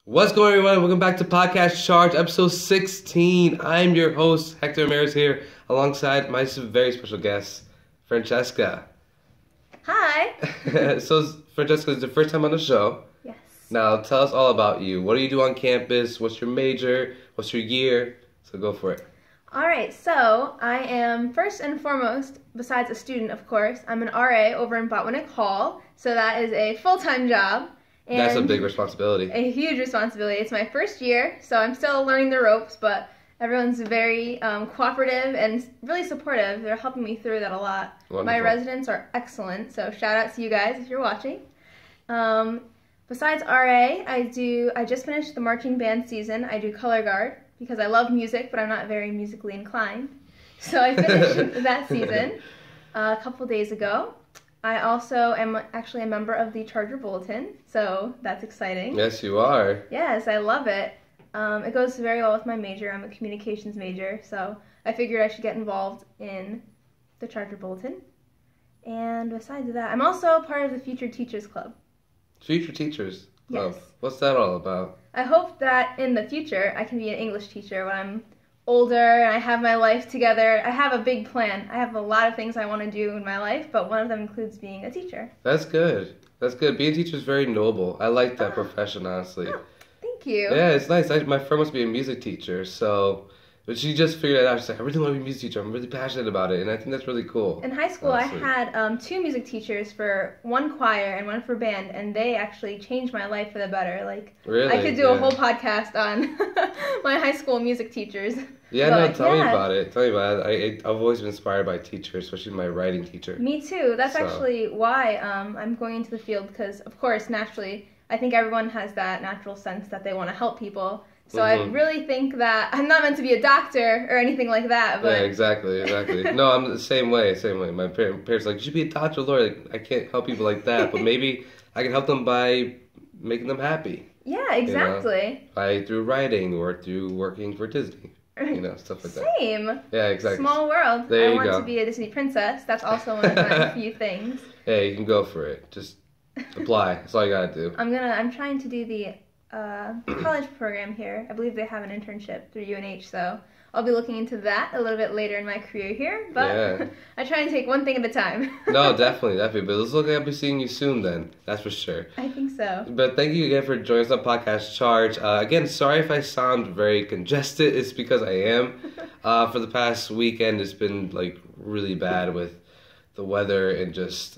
What's going on, everyone? Welcome back to Podcast Charge, episode 16. I'm your host, Hector here, alongside my very special guest, Francesca. Hi. So, Francesca, it's the first time on the show. Yes. Now, tell us all about you. What do you do on campus? What's your major? What's your year? So go for it. All right, so I am first and foremost, besides a student, of course, I'm an RA over in Botwinick Hall, so that is a full-time job. And that's a big responsibility. A huge responsibility. It's my first year, so I'm still learning the ropes, but everyone's very cooperative and really supportive. They're helping me through that a lot. Wonderful. My residents are excellent, so shout out to you guys if you're watching. Besides RA, I just finished the marching band season. I do color guard because I love music, but I'm not very musically inclined. So I finished that season a couple days ago. I also am actually a member of the Charger Bulletin, so that's exciting. Yes, you are. Yes, I love it. It goes very well with my major. I'm a communications major, so I figured I should get involved in the Charger Bulletin. And besides that, I'm also part of the Future Teachers Club. Future Teachers Club. Yes. What's that all about? I hope that in the future I can be an English teacher when I'm older and I have my life together. I have a big plan. I have a lot of things I want to do in my life, but one of them includes being a teacher. That's good. That's good. Being a teacher is very noble. I like that profession, honestly. Oh, thank you. Yeah, it's nice. My friend wants to be a music teacher, but she just figured it out. She's like, I really want to be a music teacher. I'm really passionate about it, and I think that's really cool. In high school, honestly. I had two music teachers for one choir and one for band, and they actually changed my life for the better. Like, really? I could do a whole podcast on my high school music teachers. Yeah, no, tell me about it. Tell me about it. I've always been inspired by teachers, especially my writing teacher. Me too. That's actually why I'm going into the field, because, of course, naturally, I think everyone has that natural sense that they want to help people. So I really think that I'm not meant to be a doctor or anything like that. But yeah, exactly. No, I'm the same way. My parents are like, you should be a doctor, lawyer. Like, I can't help people like that, but maybe I can help them by making them happy. Yeah, exactly. Through writing or through working for Disney. Stuff like that. Same. Yeah, exactly. Small world. There you I want go. to be a Disney princess. That's also one of my few things. Yeah, you can go for it. Just apply. That's all you gotta do. I'm trying to do the college program here. I believe they have an internship through UNH, so I'll be looking into that a little bit later in my career here. But yeah. I try and take one thing at a time. No, definitely. But it looks like I'll be seeing you soon then. That's for sure. I think so. But thank you again for joining us on Podcast Charge. Again, sorry if I sound very congested. It's because I am. For the past weekend, it's been like really bad with the weather and just...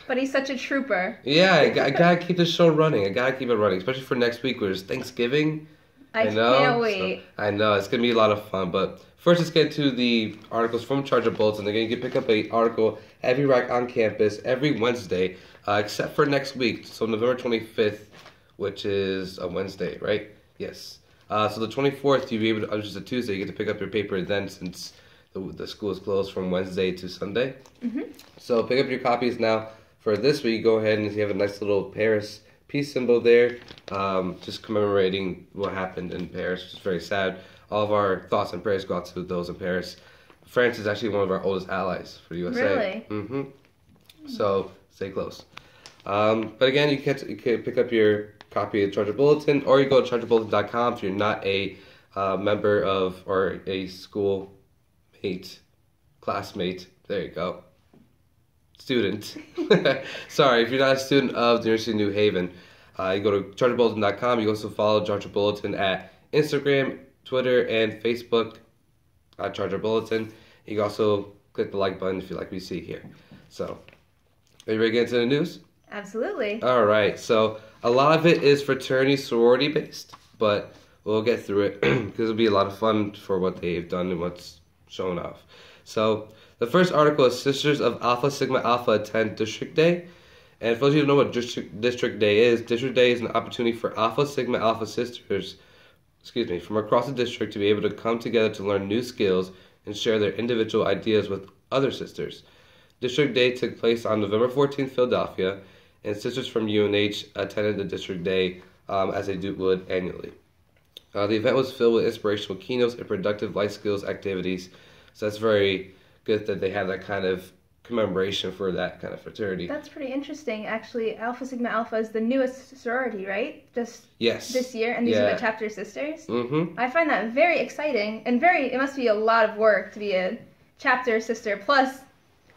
But he's such a trooper. Yeah, I gotta keep the show running. I gotta keep it running, especially for next week where it's Thanksgiving. I can't wait. So, I know, it's gonna be a lot of fun. But first, let's get to the articles from Charger Bulletin. They're gonna pick up an article every rack on campus every Wednesday, except for next week, so November 25th, which is a Wednesday, right? Yes. So the 24th, you'll be able to, which is a Tuesday, you get to pick up your paper then, since the school is closed from Wednesday to Sunday. So pick up your copies now. For this week, go ahead and you have a nice little Paris peace symbol there, just commemorating what happened in Paris, which is very sad. All of our thoughts and prayers go out to those in Paris. France is actually one of our oldest allies for the USA. Really? So stay close. But again, you can pick up your copy of Charger Bulletin, or you go to chargerbulletin.com if you're not a member of or a school mate, classmate. There you go. Student. Sorry, if you're not a student of the University of New Haven, you go to chargerbulletin.com. You can also follow Charger Bulletin at Instagram, Twitter, and Facebook at Charger Bulletin. You can also click the like button if you like what you see here. So, are you ready to get into the news? Absolutely. All right. So, a lot of it is fraternity sorority based, but we'll get through it because it'll be a lot of fun for what they've done and what's shown off. So, the first article is Sisters of Alpha Sigma Alpha attend District Day. And for those of you who don't know what District Day is an opportunity for Alpha Sigma Alpha sisters, from across the district to be able to come together to learn new skills and share their individual ideas with other sisters. District Day took place on November 14th in Philadelphia, and sisters from UNH attended the District Day as they would annually. The event was filled with inspirational keynotes and productive life skills activities, so that's very good that they have that kind of commemoration for that kind of fraternity. That's pretty interesting. Actually, Alpha Sigma Alpha is the newest sorority, right? Just Yes. this year, and these are the chapter sisters. Mm-hmm. I find that very exciting and it must be a lot of work to be a chapter sister plus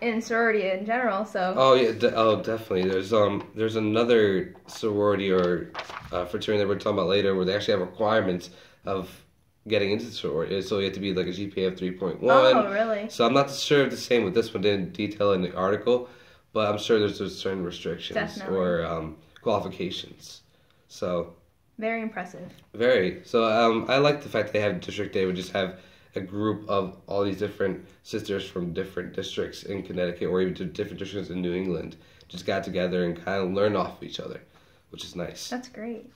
in sorority in general. So. Oh yeah, definitely. There's another sorority or fraternity that we're talking about later where they actually have requirements of getting into the sorority. So you have to be like a GPA of 3.1. Oh, really? So I'm not sure if the same with this one, didn't detail in the article, but I'm sure there's certain restrictions Definitely. or qualifications. So. Very impressive. Very. So I like the fact they have District Day, would just have a group of all these different sisters from different districts in Connecticut or even different districts in New England just got together and kind of learned off of each other, which is nice. That's great.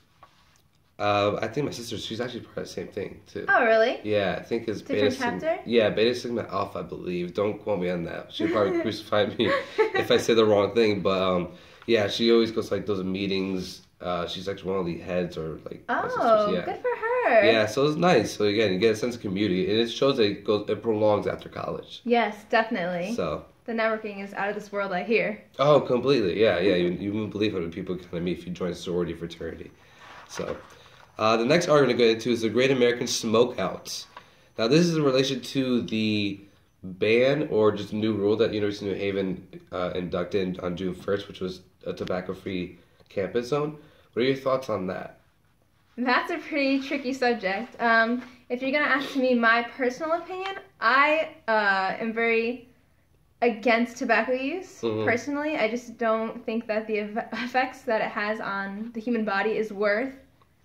I think my sister, she's actually part of the same thing too. Oh, really? Yeah, I think it's Different chapter? Beta Sigma Alpha, I believe. Don't quote me on that. She'll probably crucify me if I say the wrong thing. But yeah, she always goes to like those meetings. She's like one of the heads or like. Oh, yeah. Good for her. Yeah, so it's nice. So again, you get a sense of community, and it shows that it prolongs after college. Yes, definitely. So. The networking is out of this world, I hear. Oh, completely. Yeah. You wouldn't believe how many people kind of meet if you join a sorority fraternity. So. The next art we're going to go into is the Great American Smokeout. Now, this is in relation to the ban or just new rule that University of New Haven inducted on June 1st, which was a tobacco-free campus zone. What are your thoughts on that? That's a pretty tricky subject. If you're going to ask me my personal opinion, I am very against tobacco use. Mm-hmm. Personally, I just don't think that the effects that it has on the human body is worth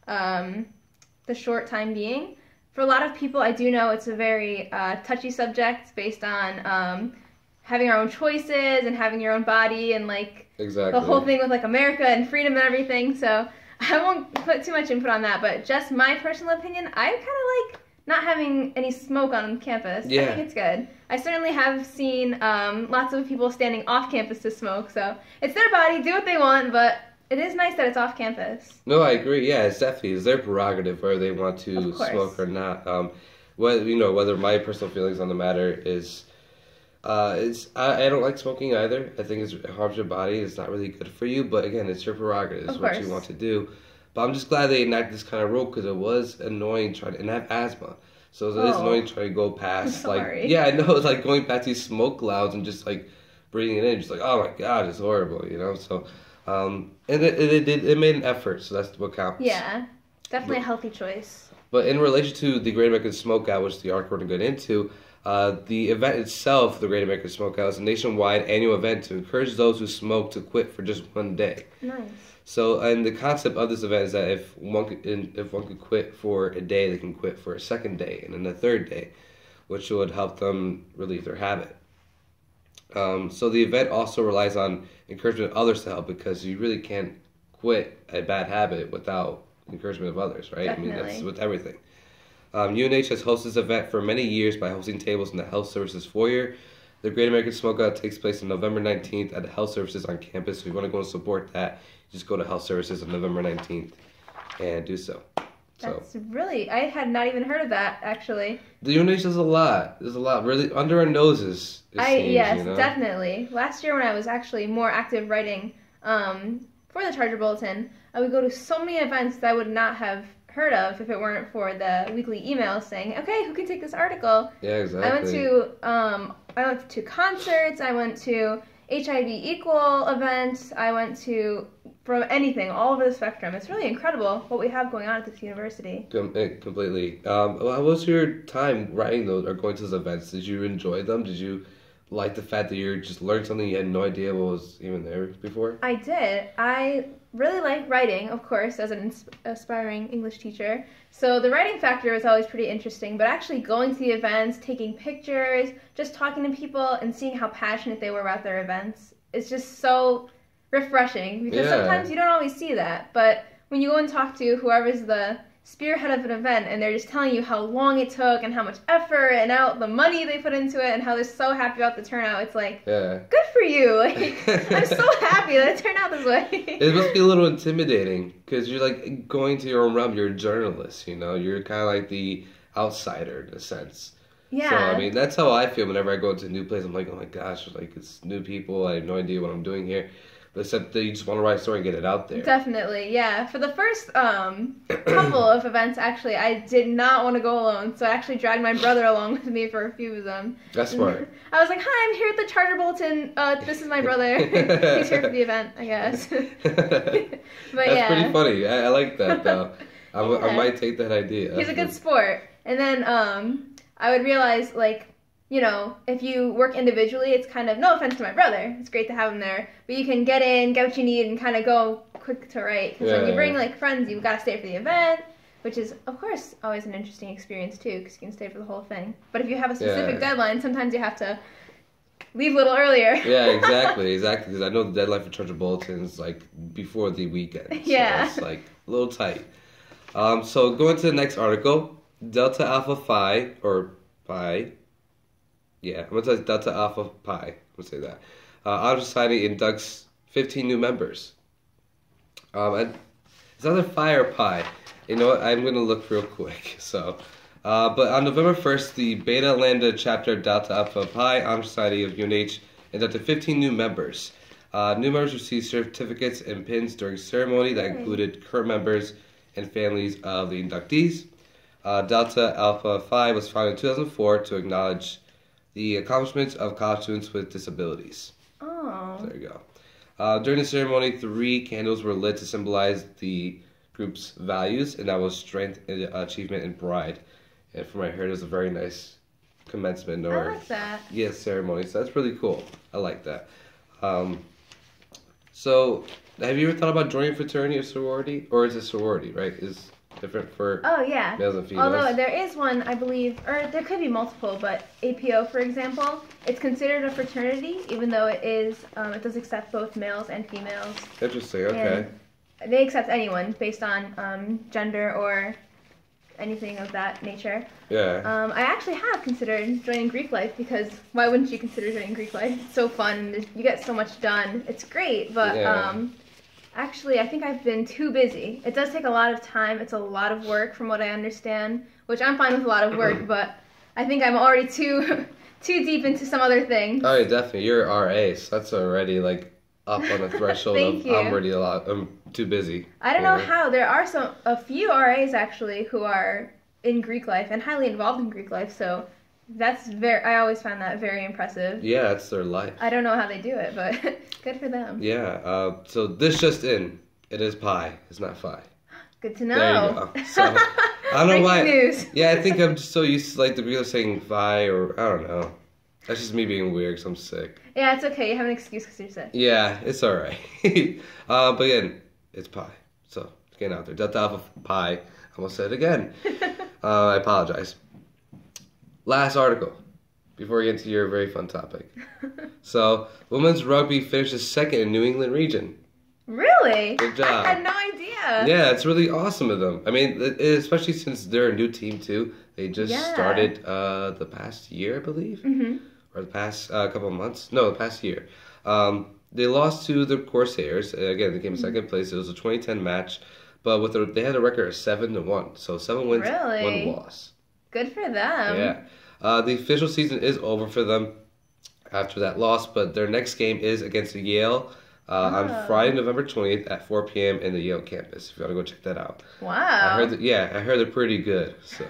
the short time being. For a lot of people, I do know it's a very touchy subject based on having our own choices and having your own body and like exactly. the whole thing with like America and freedom and everything. So I won't put too much input on that, but just my personal opinion, I kind of like not having any smoke on campus. Yeah. I think it's good. I certainly have seen lots of people standing off campus to smoke, so it's their body, do what they want, but it is nice that it's off campus. No, I agree. Yeah, it's their prerogative whether they want to smoke or not. Whether my personal feelings on the matter is, I don't like smoking either. I think it harms your body. It's not really good for you. But again, it's your prerogative. It's what you want to do. But I'm just glad they enacted this kind of rule because it was annoying and I have asthma. So it is annoying trying to go past yeah, I know, it's like going past these smoke clouds and just like breathing it in, just like, oh my God, it's horrible, So. And it made an effort, so that's what counts. Yeah, definitely a healthy choice. But in relation to the Great American Smokeout, which the article we're going to get into, the event itself, the Great American Smokeout, is a nationwide annual event to encourage those who smoke to quit for just one day. Nice. So, and the concept of this event is that if one could quit for a day, they can quit for a second day and then a third day, which would help them relieve their habit. So the event also relies on encouragement of others to help because you really can't quit a bad habit without encouragement of others, right? Definitely. I mean, that's with everything. UNH has hosted this event for many years by hosting tables in the Health Services foyer. The Great American Smokeout takes place on November 19th at the Health Services on campus. So if you want to go and support that, just go to Health Services on November 19th and do so. That's really, I had not even heard of that, actually. The UNH does a lot. There's a lot, really, under our noses, Yes, definitely. Last year when I was actually more active writing for the Charger Bulletin, I would go to so many events that I would not have heard of if it weren't for the weekly emails saying, okay, who can take this article? Yeah, exactly. I went to concerts, I went to HIV Equal events, I went to from anything, all over the spectrum. It's really incredible what we have going on at this university. Completely. How was your time writing those or going to those events? Did you enjoy them? Did you like the fact that you just learned something you had no idea what was even there before? I did. I really like writing, of course, as an aspiring English teacher. So the writing factor was always pretty interesting, but actually going to the events, taking pictures, just talking to people and seeing how passionate they were about their events, it's just so refreshing because sometimes you don't always see that. But when you go and talk to whoever's the spearhead of an event and they're just telling you how long it took and how much effort and the money they put into it and how they're so happy about the turnout, it's like, good for you. Like, I'm so happy that it turned out this way. It must be a little intimidating because you're like going to your own realm. You're a journalist, you're kind of like the outsider in a sense. Yeah. So, I mean, that's how I feel whenever I go to a new place. I'm like, oh my gosh, like, it's new people. I have no idea what I'm doing here. But except that you just want to write a story and get it out there. Definitely, yeah. For the first couple of events, actually, I did not want to go alone, so I actually dragged my brother along with me for a few of them. That's smart. I was like, hi, I'm here at the Charter Bulletin. This is my brother. He's here for the event, I guess. But That's pretty funny. I like that, though. I might take that idea. He's a good sport. And then I would realize, like, you know, if you work individually, it's kind of, no offense to my brother, it's great to have him there, but you can get in, get what you need, and kind of go quick to write. Because when you bring, like, friends, you've got to stay for the event, which is, of course, always an interesting experience, too, because you can stay for the whole thing. But if you have a specific deadline, sometimes you have to leave a little earlier. Yeah, exactly, because I know the deadline for Charter Bulletin is, like, before the weekend. So it's, like, a little tight. So going to the next article, Delta Alpha Phi, or Pi. Yeah, I'm going to say Delta Alpha Pi. I'm going to say that. Honor Society inducts 15 new members. And it's either Phi or Pi. You know what? I'm going to look real quick. So, but on November 1st, the Beta Lambda chapter of Delta Alpha Pi Honor Society of UNH inducted 15 new members. New members received certificates and pins during ceremony that included current members and families of the inductees. Delta Alpha Phi was founded in 2004 to acknowledge the accomplishments of college students with disabilities. Oh. There you go. During the ceremony, 3 candles were lit to symbolize the group's values, and that was strength, achievement, and pride. And from what I heard, it was a very nice commencement or I like that. ceremony. So that's really cool. I like that. So, have you ever thought about joining a fraternity or sorority? Or is it sorority, right? Is different for males and females? Although there is one, I believe, or there could be multiple, but APO, for example, it's considered a fraternity, even though it is, it does accept both males and females. Interesting, okay. And they accept anyone based on gender or anything of that nature. Yeah. I actually have considered joining Greek life because why wouldn't you consider joining Greek life? It's so fun. You get so much done. It's great, but actually I think I've been too busy. It does take a lot of time. It's a lot of work from what I understand, which I'm fine with a lot of work, but I think I'm already too deep into some other things. Oh, yeah, definitely. You're RA, so that's already like up on the threshold of I'm too busy. I don't know how. There are a few RAs actually who are in Greek life and highly involved in Greek life, so I always find that very impressive. Yeah, it's their life. I don't know how they do it, but good for them. Yeah, so this just in. It is Pi. It's not Phi. Good to know. There you go. So, I don't know why. News. Yeah, I think I'm just so used to like the people saying Phi or I don't know. That's just me being weird because I'm sick. Yeah, it's okay. You have an excuse because you're sick. Yeah, it's alright. But again, it's Pi. So, getting out there. Delta Alpha Pi. I almost said it again. I apologize. Last article, before we get into your very fun topic. So, women's rugby finishes second in New England region. Really? Good job. I had no idea. Yeah, it's really awesome of them. I mean, especially since they're a new team, too. They just started the past year, I believe. Mm-hmm. Or the past couple of months. No, the past year. They lost to the Corsairs. Again, they came in second place. It was a 2010 match. But they had a record of 7-1. So 7 wins, 1 loss. Good for them. Yeah. The official season is over for them after that loss. But their next game is against Yale on Friday, November 20th at 4 p.m. in the Yale campus. If you want to go check that out. Wow. I heard they're pretty good. So.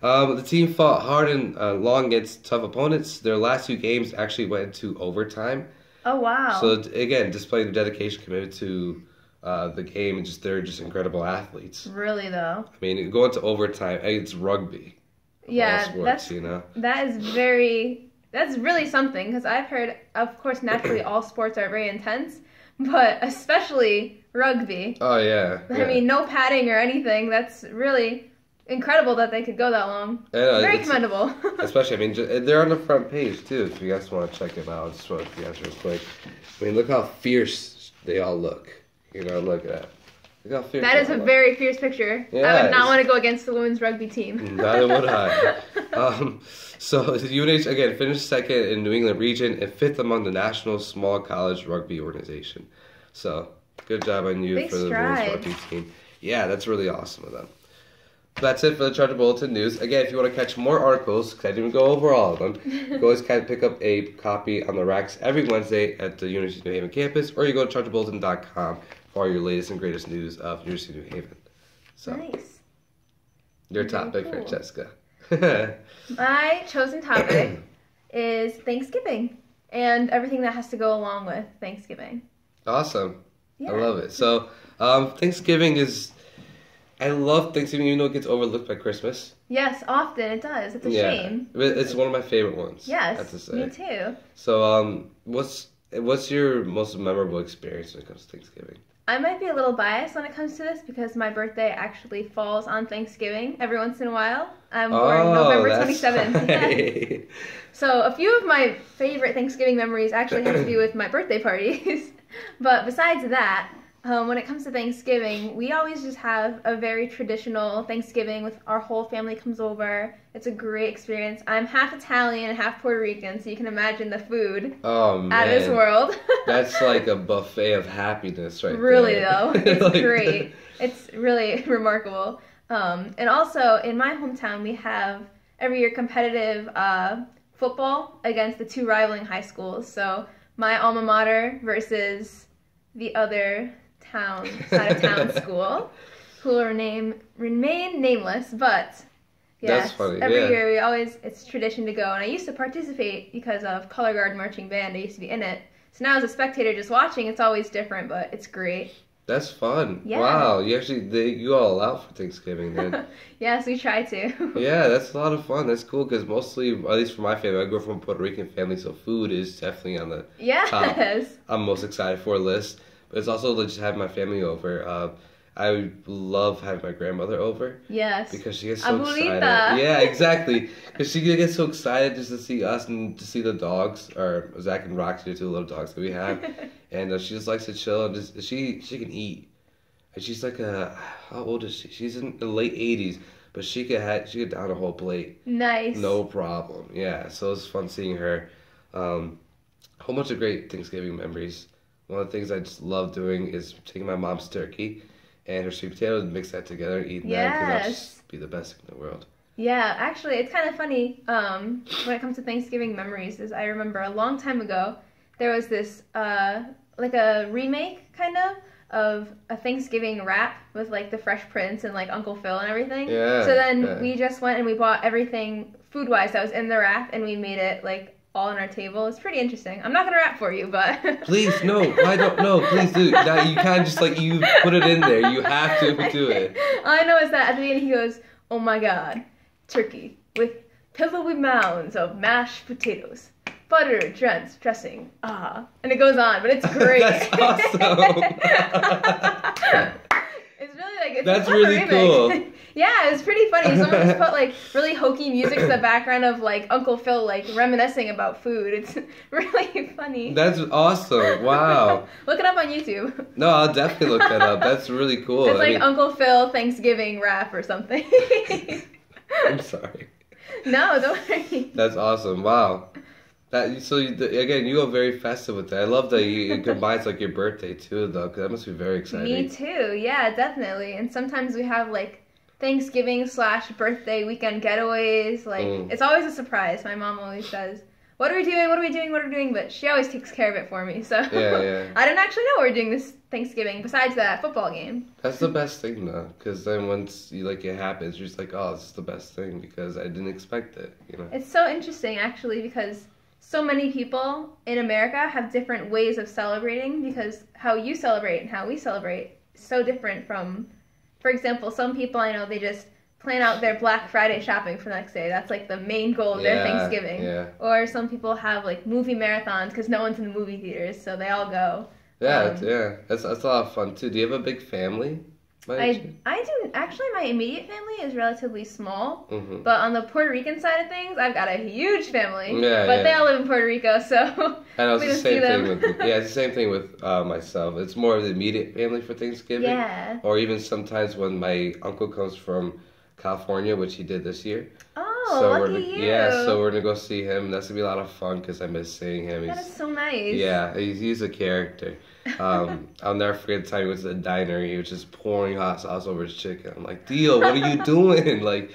The team fought hard and long against tough opponents. Their last 2 games actually went into overtime. Oh, wow. So, again, displaying their dedication, committed to the game, and they're just incredible athletes. Really, though? I mean, going to overtime, it's rugby. Yeah, sports, you know? That's really something, because I've heard, of course, naturally all sports are very intense, but especially rugby. Oh, yeah. I mean, no padding or anything. That's really incredible that they could go that long. Very commendable. Especially, I mean, they're on the front page, too, if you guys want to check them out. I just want to guys real quick. I mean, look how fierce they all look. You know, look at that. Look how fierce that is a very fierce picture. Yeah, I would not want to go against the women's rugby team. Neither would I. So, UNH, again, finished second in New England region and 5th among the national small college rugby organization. So, good job on you for the women's rugby team. Yeah, that's really awesome of them. That's it for the Charger Bulletin News. Again, if you want to catch more articles, because I didn't go over all of them, you can always kind of pick up a copy on the racks every Wednesday at the University of New Haven campus, or you go to chargerbulletin.com for all your latest and greatest news of University of New Haven. So, nice. Your Very topic, cool. Francesca. My chosen topic is Thanksgiving and everything that has to go along with Thanksgiving. Awesome. Yeah. I love it. So, Thanksgiving is... I love Thanksgiving, even though it gets overlooked by Christmas. Yes, often it does. It's a shame. It's one of my favorite ones. Yes, I have to say. me too. So, what's your most memorable experience when it comes to Thanksgiving? I might be a little biased when it comes to this because my birthday actually falls on Thanksgiving every once in a while. I'm born November 27th. Right. So a few of my favorite Thanksgiving memories actually have to do with my birthday parties. But besides that, when it comes to Thanksgiving, we always just have a very traditional Thanksgiving with our whole family comes over. It's a great experience. I'm half Italian and half Puerto Rican, so you can imagine the food out of this world. That's like a buffet of happiness right really, there. Though. It's great. It's really remarkable. And also, in my hometown, we have every year competitive football against the two rivaling high schools. So my alma mater versus the other side of town school, who will remain nameless, but yes, that's funny. Every year it's tradition to go, and I used to participate because of Color Guard marching band. I used to be in it, so now as a spectator just watching, it's always different, but it's great. That's fun. Yeah. Wow, you all out for Thanksgiving then. Yes, we try to. Yeah, that's a lot of fun. That's cool because mostly, at least for my family, I grew up from a Puerto Rican family, so food is definitely on the top. I'm most excited for a list. But it's also just having my family over. I love having my grandmother over. Yes. Because she gets so Abuelita. excited. Yeah, exactly. Because she gets so excited just to see us and to see the dogs, or Zach and Roxy, the two little dogs that we have. And she just likes to chill and she can eat. And she's like how old is she? She's in the late 80s, but she could down a whole plate. Nice. No problem. Yeah, so it's fun seeing her. A whole bunch of great Thanksgiving memories. One of the things I just love doing is taking my mom's turkey and her sweet potatoes and mix that together and eating that because that'll just be the best thing in the world. Yeah, actually, it's kind of funny when it comes to Thanksgiving memories. Is I remember a long time ago there was this like a remake kind of a Thanksgiving wrap with like the Fresh Prince and like Uncle Phil and everything. Yeah. So then we just went and we bought everything food-wise that was in the wrap and we made it like all on our table. It's pretty interesting. I'm not gonna rap for you, but please no. I don't know. Please do. Now you kind of just like you put it in there. You have to do it. All I know is that at the beginning he goes, "Oh my God, turkey with pillowy mounds of mashed potatoes, butter drenched dressing, and it goes on. But it's great. That's awesome. It's really like it's that's really cool. Yeah, it was pretty funny. Someone just put like really hokey music to the background of like Uncle Phil like reminiscing about food. It's really funny. That's awesome. Wow. Look it up on YouTube. No, I'll definitely look that up. That's really cool. It's like Uncle Phil Thanksgiving rap or something. I'm sorry. No, don't worry. That's awesome. Wow. Again, you go very festive with that. I love that it combines like your birthday too, though, because that must be very exciting. Me too. Yeah, definitely. And sometimes we have like Thanksgiving/birthday weekend getaways. Like it's always a surprise. My mom always says, "What are we doing? What are we doing? What are we doing?" But she always takes care of it for me. So yeah. I didn't actually know we were doing this Thanksgiving. Besides that football game. That's the best thing though, because then once it happens, you're just like, "Oh, this is the best thing," because I didn't expect it. You know. It's so interesting actually because so many people in America have different ways of celebrating because how you celebrate and how we celebrate is so different from. For example, some people I know, they just plan out their Black Friday shopping for the next day. That's like the main goal of their Thanksgiving. Yeah. Or some people have like movie marathons because no one's in the movie theaters, so they all go. Yeah, that's a lot of fun too. Do you have a big family? I do. Actually, my immediate family is relatively small, mm-hmm. but on the Puerto Rican side of things, I've got a huge family. But they all live in Puerto Rico, so we just see them. It's the same thing with myself. It's more of the immediate family for Thanksgiving. Yeah. Or even sometimes when my uncle comes from California, which he did this year. Oh, so lucky you. Yeah, so we're going to go see him. That's going to be a lot of fun because I miss seeing him. That is so nice. Yeah, he's a character. I'll never forget the time he went to the diner. He was just pouring hot sauce over his chicken. I'm like, Dio, what are you doing? Like,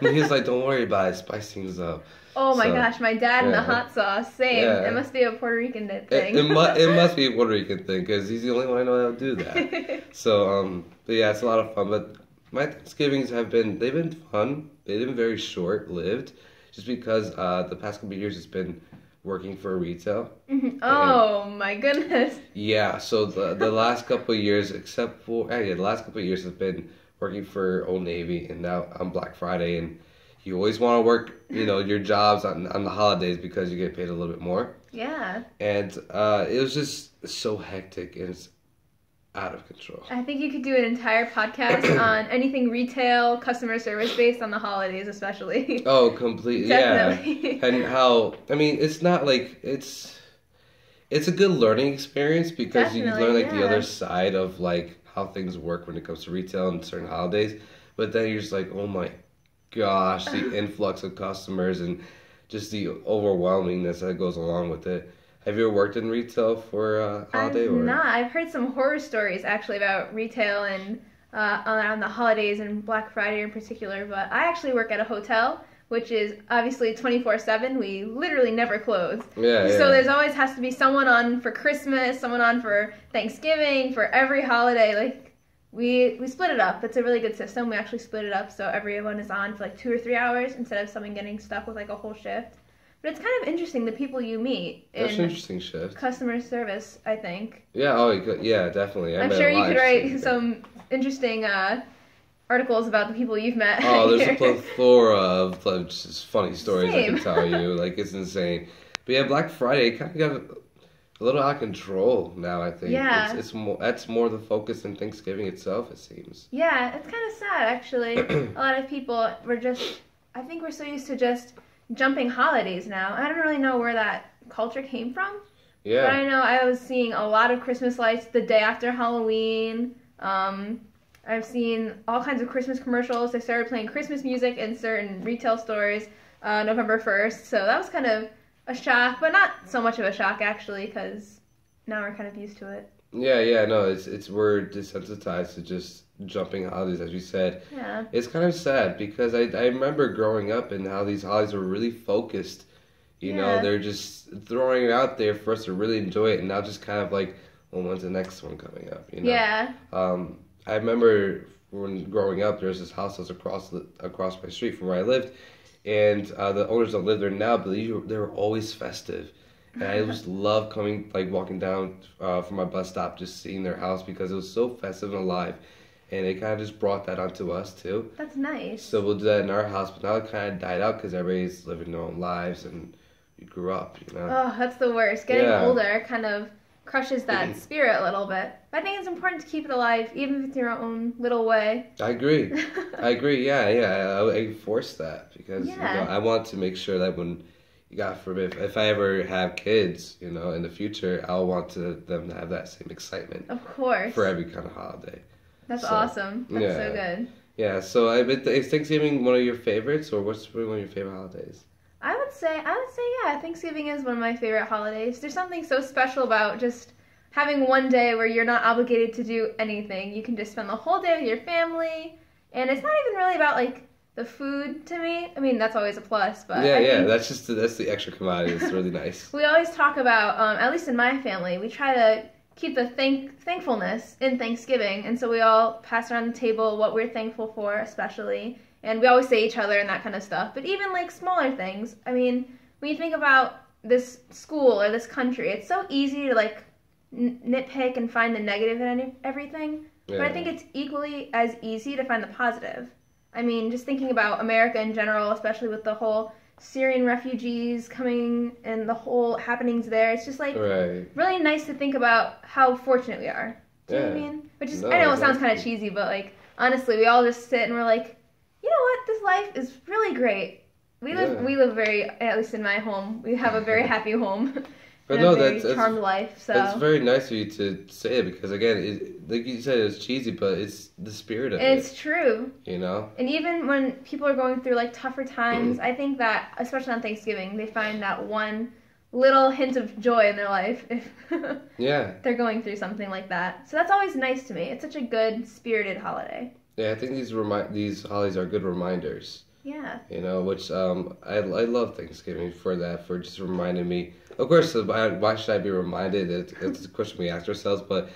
and he was like, don't worry about it. Spice things up. Oh my So, gosh, my dad and the hot sauce, same. Yeah. It must be a Puerto Rican thing. It must be a Puerto Rican thing because he's the only one I know that'll do that. So, but yeah, it's a lot of fun. But my Thanksgivings they've been fun. They've been very short-lived, just because the past couple of years it's been working for retail. Oh my goodness. Yeah, so the last couple of years, except for the last couple of years has been working for Old Navy, and now on Black Friday, and you always want to work, your jobs on the holidays because you get paid a little bit more. Yeah. And it was just so hectic and it's out of control. I think you could do an entire podcast on anything retail, customer service based on the holidays especially. Oh, completely. Definitely. Yeah. And how, it's not like, it's a good learning experience because you learn the other side of how things work when it comes to retail and certain holidays. But then you're just like, oh my gosh, the influx of customers and just the overwhelmingness that goes along with it. Have you ever worked in retail for a holiday? I've heard some horror stories actually about retail and on the holidays and Black Friday in particular, but I actually work at a hotel, which is obviously 24/7. We literally never close. Yeah. So there's always has to be someone on for Christmas, someone on for Thanksgiving, for every holiday. We split it up. It's a really good system. We actually split it up so everyone is on for 2 or 3 hours instead of someone getting stuck with a whole shift. But it's kind of interesting the people you meet That's an interesting shift. Customer service, I think. Yeah, yeah, definitely. I'm sure you could write some interesting articles about the people you've met. Oh, there's a plethora of just funny stories I Same. can tell you. It's insane. But yeah, Black Friday kind of got a little out of control now, I think. Yeah. That's more the focus than Thanksgiving itself, it seems. Yeah, it's kind of sad, actually. A lot of people I think we're so used to just jumping holidays now. I don't really know where that culture came from. Yeah. But I know I was seeing a lot of Christmas lights the day after Halloween. I've seen all kinds of Christmas commercials. They started playing Christmas music in certain retail stores November 1st. So that was kind of a shock, but not so much of a shock actually, because now we're kind of used to it. Yeah, no, it's we're desensitized to just jumping holidays, as you said. Yeah. It's kind of sad because I remember growing up and how these holidays were really focused. They're just throwing it out there for us to really enjoy it, and now just kind of well, when's the next one coming up? Yeah. I remember when growing up, there was this house that was across my street from where I lived, and the owners don't live there now, but they were always festive. And I just love walking down from my bus stop, just seeing their house because it was so festive and alive. And it kind of just brought that onto us, too. That's nice. So we'll do that in our house, but now it kind of died out because everybody's living their own lives and we grew up, Oh, that's the worst. Getting older kind of crushes that spirit a little bit. But I think it's important to keep it alive, even if it's your own little way. I agree, yeah. I enforce that because I want to make sure that when, God forbid, if I ever have kids, in the future, I'll want them to have that same excitement. Of course. For every kind of holiday. That's awesome. That's so good. Yeah, so is Thanksgiving one of your favorites, or what's one of your favorite holidays? I would say, yeah, Thanksgiving is one of my favorite holidays. There's something so special about just having one day where you're not obligated to do anything. You can just spend the whole day with your family, and it's not even really about the food to me. I mean, that's always a plus, but that's the extra commodity. It's really nice. We always talk about, at least in my family, we try to keep the thankfulness in Thanksgiving, and so we all pass around the table what we're thankful for, especially, and we always say each other and that kind of stuff. But even smaller things, I mean, when you think about this school or this country, it's so easy to nitpick and find the negative in everything. Yeah. But I think it's equally as easy to find the positive. I mean, just thinking about America in general, especially with the whole Syrian refugees coming and the whole happenings there, it's just really nice to think about how fortunate we are. Do you know what I mean? Which is, I know it sounds kind of cheesy, but honestly, we all just sit and we're you know what, this life is really great. We live very, at least in my home, we have a very happy home. But no, that's charmed life. So that's very nice of you to say it because again, like you said, it's cheesy, but it's the spirit of it. It's true. And even when people are going through tougher times, I think that especially on Thanksgiving, they find that one little hint of joy in their life if Yeah. they're going through something like that. So that's always nice to me. It's such a good, spirited holiday. Yeah, I think these holidays are good reminders. Yeah. You know, which I love Thanksgiving for that, for just reminding me. Of course, why should I be reminded? It's a question we ask ourselves, but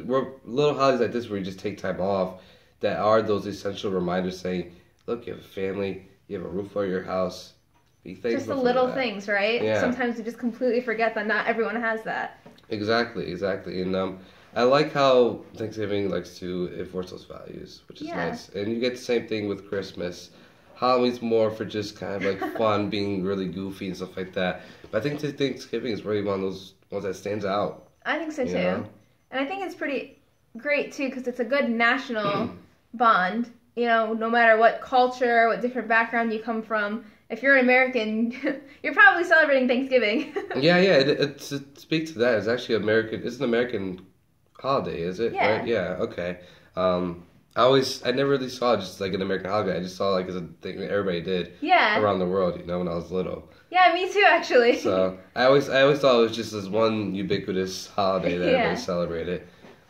we're little holidays like this where you just take time off that are those essential reminders saying, look, you have a family, you have a roof over your house. Be thankful Just the for little that. things, right? Yeah. Sometimes we just completely forget that not everyone has that. Exactly. And I like how Thanksgiving likes to enforce those values, which is Yeah. nice. And you get the same thing with Christmas. Halloween's more for just kind of like fun, being really goofy and stuff like that. But I think Thanksgiving is really one of those ones that stands out. I think so You too. know? And I think it's pretty great too because it's a good national bond. You know, no matter what culture, what different background you come from, if you're an American, you're probably celebrating Thanksgiving. Yeah. It speaks to that. It's actually It's an American holiday, is it? Yeah. Right? Yeah. Okay. I never really saw it just like an American holiday. I just saw it like as a thing that everybody did Yeah. around the world. You know, when I was little. Yeah, me too, actually. So I always thought it was just this one ubiquitous holiday that Yeah. everybody celebrated.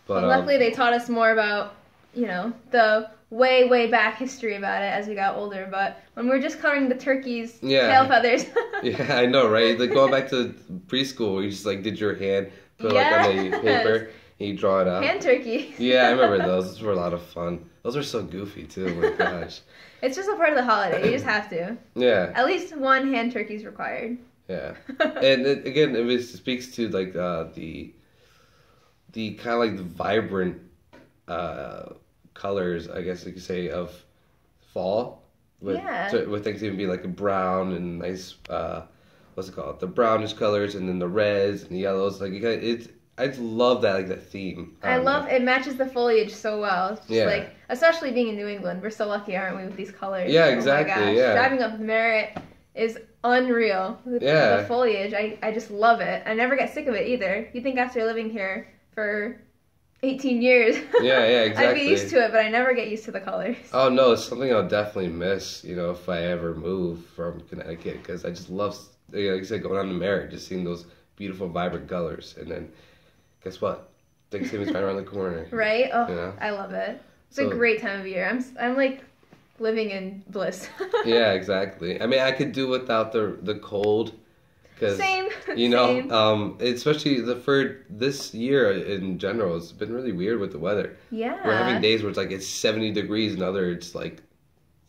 But luckily, they taught us more about, you know, the way back history about it as we got older. But when we were just covering the turkey's tail feathers. yeah, I know, right? Like going back to preschool, where you just like did your hand, put it like on the Yes. paper, and you draw it out. Hand turkey. Yeah, I remember those. Those were a lot of fun. Those were so goofy too. Oh my gosh. It's just a part of the holiday. You just have to. Yeah. At least one hand turkey's required. Yeah. And again, it speaks to like the kind of like the vibrant colors, I guess you could say, of fall. With Thanksgiving being like a brown and nice, what's it called? The brownish colors, and then the reds and the yellows. Like I just love that, like that theme. I love it. Matches the foliage so well. It's just Yeah. like, especially being in New England, we're so lucky, aren't we, with these colors? Yeah, Oh my exactly, gosh. yeah. Driving up Merritt is unreal. The foliage, I just love it. I never get sick of it either. You think after living here for 18 years, Yeah, exactly. I'd be used to it, but I never get used to the colors. Oh no, it's something I'll definitely miss, you know, if I ever move from Connecticut, because I just love, like I said, going on to Merritt, just seeing those beautiful, vibrant colors, and then guess what? Thanksgiving's right around the corner. Right? Oh, You know? I love it. It's a great time of year. I'm like living in bliss. Yeah, exactly. I mean, I could do without the cold. Cause, Same. You know, Same. especially for this year in general, it's been really weird with the weather. Yeah. We're having days where it's 70 degrees, and other it's like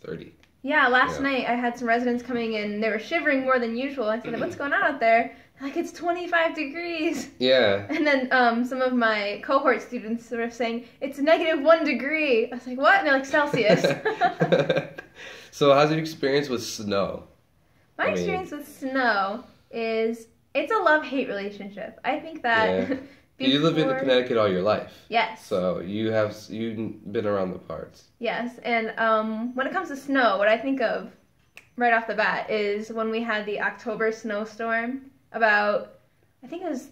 30. Yeah, last night I had some residents coming in. They were shivering more than usual. I said, "What's going on out there?" They're like, "It's 25 degrees." Yeah. And then some of my cohort students were saying, "It's -1 degree." I was like, "What?" And they're like, "Celsius." So, how's your experience with snow? My experience with snow is it's a love-hate relationship. I think that You live in Connecticut all your life. Yes. So you've been around the parts. Yes, and when it comes to snow, what I think of right off the bat is when we had the October snowstorm about, I think it was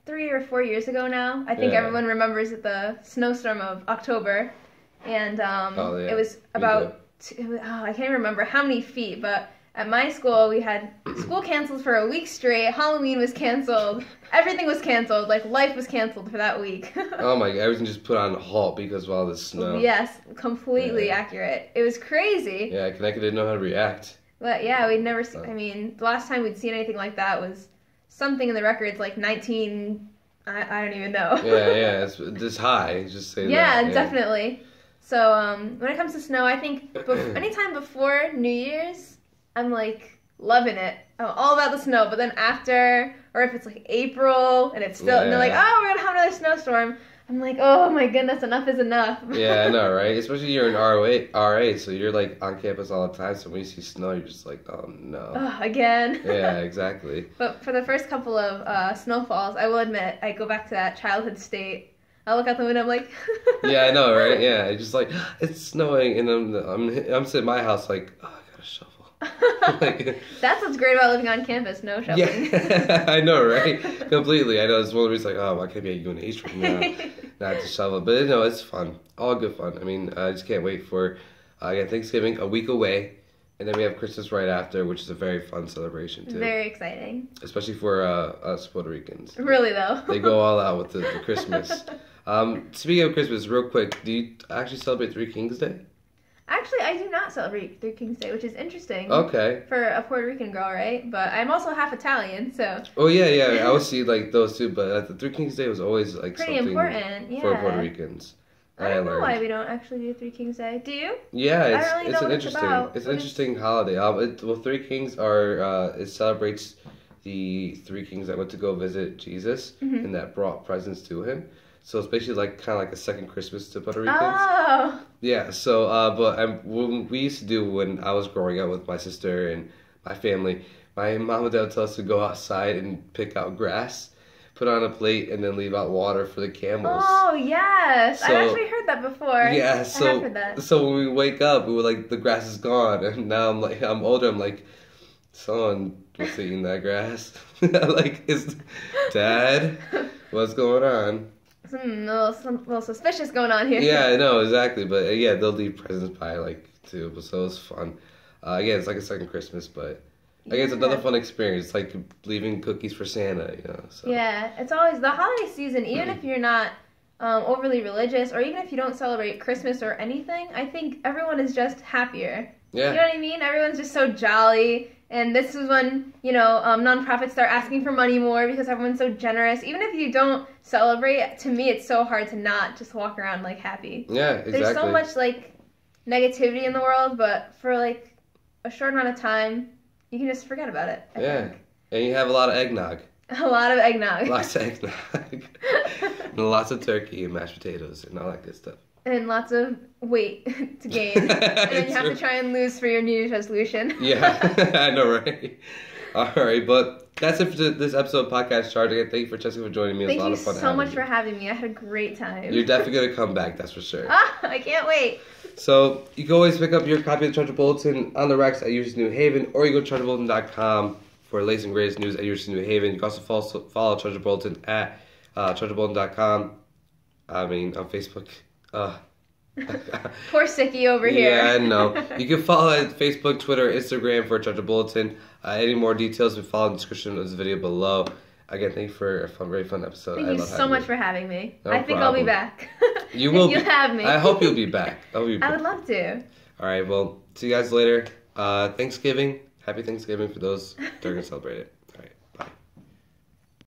3 or 4 years ago now. I think everyone remembers the snowstorm of October, and it was about, I can't remember how many feet, but at my school, we had school canceled for a week straight. Halloween was canceled. Everything was canceled. Like, life was canceled for that week. Oh my God, everything just put on halt because of all this snow. Yes, completely accurate. It was crazy. Yeah, Connecticut didn't know how to react. But yeah, we'd never seen, I mean, the last time we'd seen anything like that was something in the records like 19, I don't even know. Yeah, it's just high. Just say that. Yeah, definitely. So when it comes to snow, I think anytime before New Year's, I'm like loving it. I'm all about the snow. But then after, or if it's like April and it's still, and they're like, oh, we're gonna have another snowstorm. I'm like, oh my goodness, enough is enough. Yeah, I know, right? Especially you're in RA, so you're like on campus all the time. So when you see snow, you're just like, oh no. Oh, again. Yeah, exactly. But for the first couple of snowfalls, I will admit, I go back to that childhood state. I look out the window, I'm like, Yeah, I know, right? Yeah, it's just like it's snowing, and I'm sitting in my house like, oh, I gotta shovel. That's what's great about living on campus, no shoveling. Yeah, I know, right? Completely. I know. It's one of the reasons, like, oh, why can't be at UNH right now? Not to shovel. But, no, it's fun. All good fun. I mean, I just can't wait for Thanksgiving, a week away. And then we have Christmas right after, which is a very fun celebration too. Very exciting. Especially for us Puerto Ricans. Really though. They go all out with the Christmas. Speaking of Christmas, real quick, do you actually celebrate Three Kings Day? Actually, I do not celebrate Three Kings Day, which is interesting. Okay. For a Puerto Rican girl, right? But I'm also half Italian, so. Oh yeah. I always see like those two, but the Three Kings Day was always like pretty something important, yeah. for Puerto Ricans. I don't know why we don't actually do Three Kings Day. Do you? Yeah, it's an interesting holiday. Well, Three Kings are it celebrates the three kings that went to go visit Jesus and that brought presents to him. So it's basically like kind of like a second Christmas to Puerto Ricans. Oh. Yeah. So, but what we used to do when I was growing up with my sister and my family, my mom and dad would tell us to go outside and pick out grass, put on a plate, and then leave out water for the camels. Oh yes, I've actually heard that before. Yeah. So, I have heard that. So when we wake up, we were like, the grass is gone, and now I'm older. I'm like, someone was eating that grass. Like, is Dad? What's going on? Some little suspicious going on here. Yeah, I know, exactly. But yeah, they'll leave presents by like too, so it's fun. Again, it's like a second Christmas, but again, it's another fun experience. It's like leaving cookies for Santa, you know. So. Yeah, it's always the holiday season. Even if you're not overly religious, or even if you don't celebrate Christmas or anything, I think everyone is just happier. Yeah. You know what I mean? Everyone's just so jolly. And this is when, nonprofits start asking for money more because everyone's so generous. Even if you don't celebrate, to me, it's so hard to not just walk around, like, happy. Yeah, exactly. There's so much, like, negativity in the world, but for, like, a short amount of time, you can just forget about it, I think. And you have a lot of eggnog. A lot of eggnog. Lots of eggnog. And lots of turkey and mashed potatoes and all that good stuff. And lots of weight to gain. And then you have to try and lose for your New Year's resolution. Yeah, I know, right? All right, but that's it for this episode of Podcast Charge. Again, thank you for Jessica for joining me. It was a lot of fun. Thank you so much for having me. I had a great time. You're definitely going to come back, that's for sure. I can't wait. So you can always pick up your copy of the Charger Bulletin on the racks at University of New Haven, or you go to chargerbulletin.com for latest and greatest news at University of New Haven. You can also follow Charger Bulletin at chargerbulletin.com. I mean, on Facebook. Poor Sicky over here. Yeah, I know. You can follow at Facebook, Twitter, Instagram for Charger Bulletin. Any more details, we follow in the description of this video below. Again, thank you for a very fun episode. Thank you so much for having me. No I think problem. I'll be back. You will. You have me. I hope you'll be back. I would love to. All right. Well, see you guys later. Thanksgiving. Happy Thanksgiving for those that are gonna celebrate it.